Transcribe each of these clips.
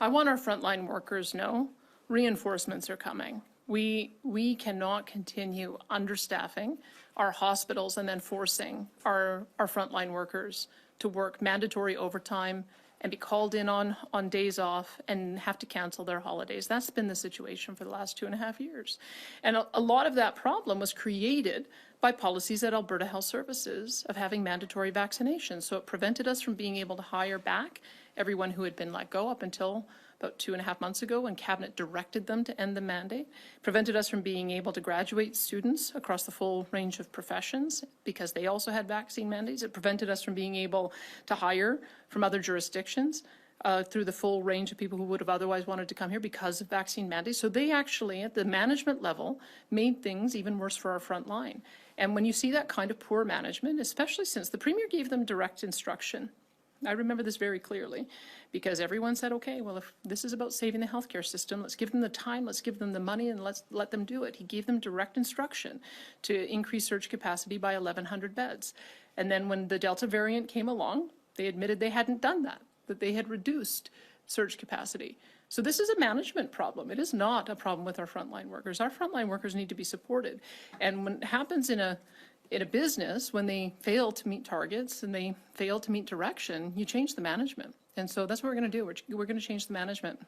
I want our frontline workers know reinforcements are coming. We cannot continue understaffing our hospitals and then forcing our frontline workers to work mandatory overtime and be called in on days off and have to cancel their holidays. That's been the situation for the last 2.5 years. And a lot of that problem was created by policies at Alberta Health Services of having mandatory vaccinations. So it prevented us from being able to hire back everyone who had been let go up until about 2.5 months ago when Cabinet directed them to end the mandate. Prevented us from being able to graduate students across the full range of professions because they also had vaccine mandates. It prevented us from being able to hire from other jurisdictions through the full range of people who would have otherwise wanted to come here because of vaccine mandates. So they actually, at the management level, made things even worse for our front line. And when you see that kind of poor management, especially since the Premier gave them direct instruction, I remember this very clearly, because everyone said, okay, well, if this is about saving the healthcare system, let's give them the time, let's give them the money, and let's let them do it. He gave them direct instruction to increase surge capacity by 1,100 beds. And then when the Delta variant came along, they admitted they hadn't done that they had reduced surge capacity. So this is a management problem. It is not a problem with our frontline workers. Our frontline workers need to be supported. And when it happens in a business, when they fail to meet targets and they fail to meet direction, you change the management. And so that's what we're going to do. We're going to change the management.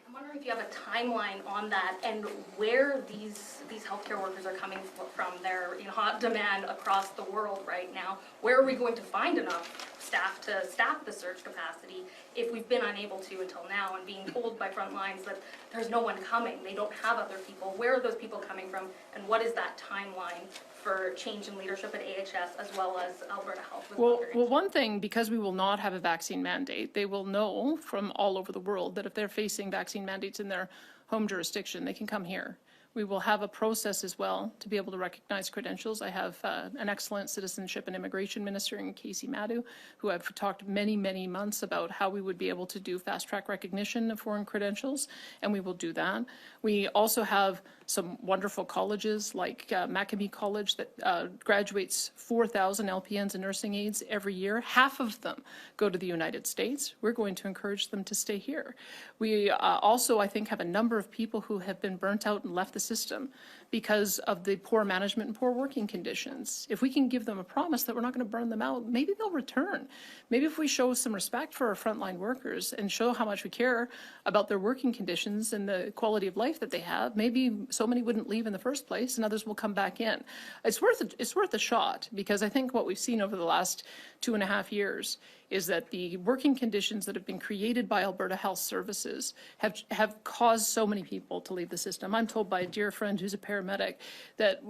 I'm wondering if you have a timeline on that and where these healthcare workers are coming from. They're in hot demand across the world right now. Where are we going to find enough staff to staff the surge capacity if we've been unable to until now and being told by front lines that there's no one coming, they don't have other people? Where are those people coming from, and what is that timeline for change in leadership at AHS as well as Alberta Health? Well, one thing, because we will not have a vaccine mandate, they will know from all over the world that if they're facing vaccine mandates in their home jurisdiction, they can come here. We will have a process as well to be able to recognize credentials. I have an excellent citizenship and immigration minister in Casey Madu, who I've talked many, many months about how we would be able to do fast track recognition of foreign credentials, and we will do that. We also have some wonderful colleges like Maccabi College that graduates 4,000 LPNs and nursing aides every year. Half of them go to the United States. We're going to encourage them to stay here. We also, I think, have a number of people who have been burnt out and left the system because of the poor management and poor working conditions. If we can give them a promise that we're not going to burn them out, maybe they'll return. Maybe if we show some respect for our frontline workers and show how much we care about their working conditions and the quality of life that they have, maybe so many wouldn't leave in the first place and others will come back in. It's worth a shot, because I think what we've seen over the last 2.5 years is that the working conditions that have been created by Alberta Health Services have caused so many people to leave the system. I'm told by a dear friend who's a paramedic that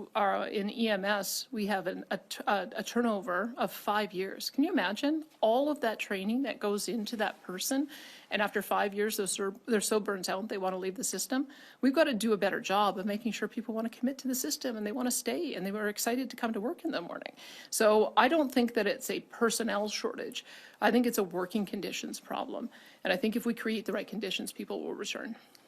in EMS we have a turnover of 5 years. Can you imagine all of that training that goes into that person, and after 5 years they're so burnt out they want to leave the system? We've got to do a better job of making sure people want to commit to the system and they want to stay and they were excited to come to work in the morning. So I don't think that it's a personnel shortage. I think it's a working conditions problem. And I think if we create the right conditions, people will return.